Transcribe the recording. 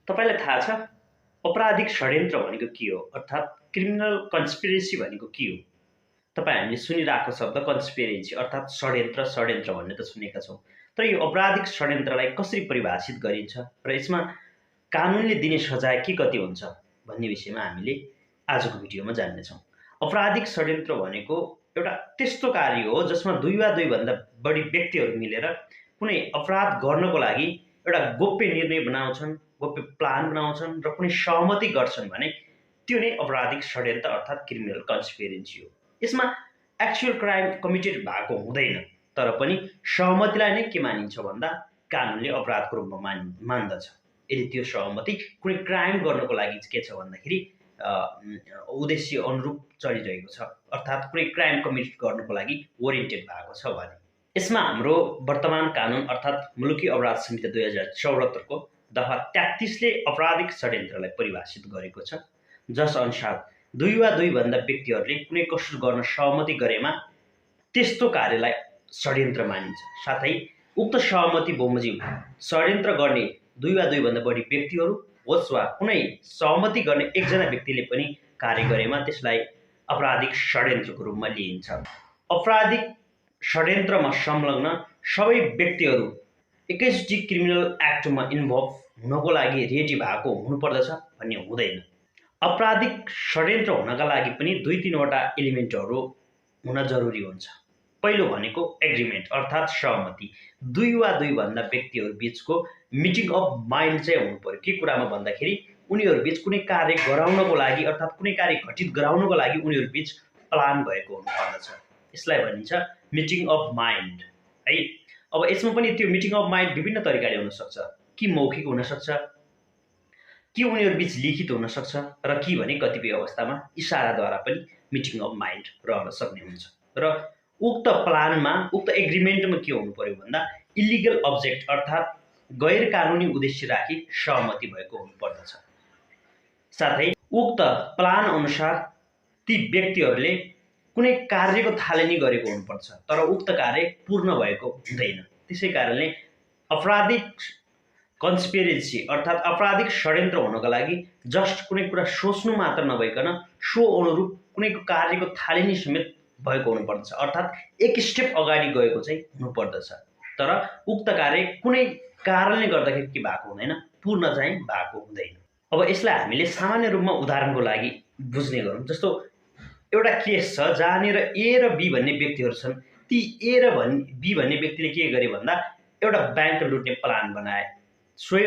तपाईलाई थाहा छ अपराधिक षड्यन्त्र भनेको के हो अर्थात् क्रिमिनल कन्स्पिरेसी भनेको के हो? तपाईँ हामीले सुनिरहेको शब्द कन्स्पिरेसी अर्थात् षड्यन्त्र भन्ने त सुनेका छौँ। तर यो अपराधिक षड्यन्त्रलाई कसरी परिभाषित गरिन्छ र यसमा कानुनले दिने सजाय के कति हुन्छ भन्ने विषयमा हामीले आजको भिडियोमा जान्नेछौँ। अपराधिक षड्यन्त्र भनेको एउटा त्यस्तो कार्य हो जसमा दुई वा दुईभन्दा बढी व्यक्तिहरू मिलेर कुनै अपराध गर्नको लागि एउटा गोप्य निर्णय बनाउँछन्, गोप्य प्लान बनाउँछन् र कुनै सहमति गर्छन् भने त्यो नै अपराधिक षड्यन्त्र अर्थात् क्रिमिनल कन्स्पिरेसी हो। यसमा एक्चुअल क्राइम कमिटेड भएको हुँदैन, तर पनि सहमतिलाई नै के मानिन्छ भन्दा कानुनले अपराधको रूपमा मान्दछ। यदि त्यो सहमति कुनै क्राइम गर्नको लागि के छ भन्दाखेरि उद्देश्य अनुरूप चलिरहेको छ अर्थात् कुनै क्राइम कमिट गर्नको लागि ओरिएन्टेड भएको छ भने। यसमा हाम्रो वर्तमान कानुन अर्थात् मुलुकी अपराध संहिता 2074 को दफा 33 ले अपराधिक षड्यन्त्रलाई परिभाषित गरेको छ, जस अनुसार दुई वा दुईभन्दा व्यक्तिहरूले कुनै कसुर गर्न सहमति गरेमा त्यस्तो कार्यलाई षड्यन्त्र मानिन्छ। साथै उक्त सहमति बमोजिम षड्यन्त्र गर्ने दुई वा दुईभन्दा बढी व्यक्तिहरू होस् वा कुनै सहमति गर्ने एकजना व्यक्तिले पनि कार्य गरेमा त्यसलाई आपराधिक षड्यन्त्रको रूपमा लिइन्छ। आपराधिक षड्यन्त्रमा संलग्न सबै व्यक्तिहरू एकैचोटि क्रिमिनल एक्टमा इन्भल्भ हुनको लागि रेडी भएको हुनुपर्दछ भन्ने हुँदैन। आपराधिक षड्यन्त्र हुनका लागि पनि दुई तीनवटा एलिमेन्टहरू हुन जरुरी हुन्छ। पहिलो भनेको एग्रिमेन्ट अर्थात् सहमति। दुई वा दुईभन्दा व्यक्तिहरू बीचको मिटिङ अफ माइन्ड चाहिँ हुनु पर्यो। के कुरामा भन्दाखेरि उनीहरू बीच कुनै कार्य गराउनको लागि अर्थात् कुनै कार्य घटित गराउनको लागि उनीहरू बीच प्लान भएको हुनुपर्दछ। यसलाई भनिन्छ मिटिङ अफ माइन्ड है। अब यसमा पनि त्यो मिटिङ अफ माइन्ड विभिन्न तरिकाले हुन सक्छ। कि मौखिक हुन सक्छ, कि उनीहरू बीच लिखित हुन सक्छ, र कि भने कतिपय अवस्थामा इशाराद्वारा पनि मिटिङ अफ माइन्ड रहन सक्ने हुन्छ। र उक्त प्लानमा उक्त एग्रिमेन्टमा के हुनु पर्यो भन्दा इलिगल अब्जेक्ट अर्थात् गैर कानुनी उद्देश्य राखी सहमति भएको हुनुपर्दछ। साथै उक्त प्लान अनुसार ती व्यक्तिहरूले कुनै कार्यको थालनी गरेको हुनुपर्छ, तर उक्त कार्य पूर्ण भएको हुँदैन। त्यसै कारणले आपराधिक कन्स्पिरेसी अर्थात् आपराधिक षड्यन्त्र हुनका लागि जस्ट कुनै कुरा सोच्नु मात्र नभइकन सो अनुरूप कुनै कार्यको थालनी समेत भएको हुनुपर्दछ, अर्थात् एक स्टेप अगाडि गएको चाहिँ हुनुपर्दछ। तर उक्त कार्य कुनै कारणले गर्दाखेरि के भएको हुँदैन, पूर्ण चाहिँ भएको हुँदैन। अब यसलाई हामीले सामान्य रूपमा उदाहरणको लागि बुझ्ने गरौँ। जस्तो एउटा केस छ जहाँनिर ए र बी भन्ने व्यक्तिहरू छन्। ती ए र बी भन्ने व्यक्तिले के गरे भन्दा एउटा ब्याङ्क लुट्ने प्लान बनाए। सोही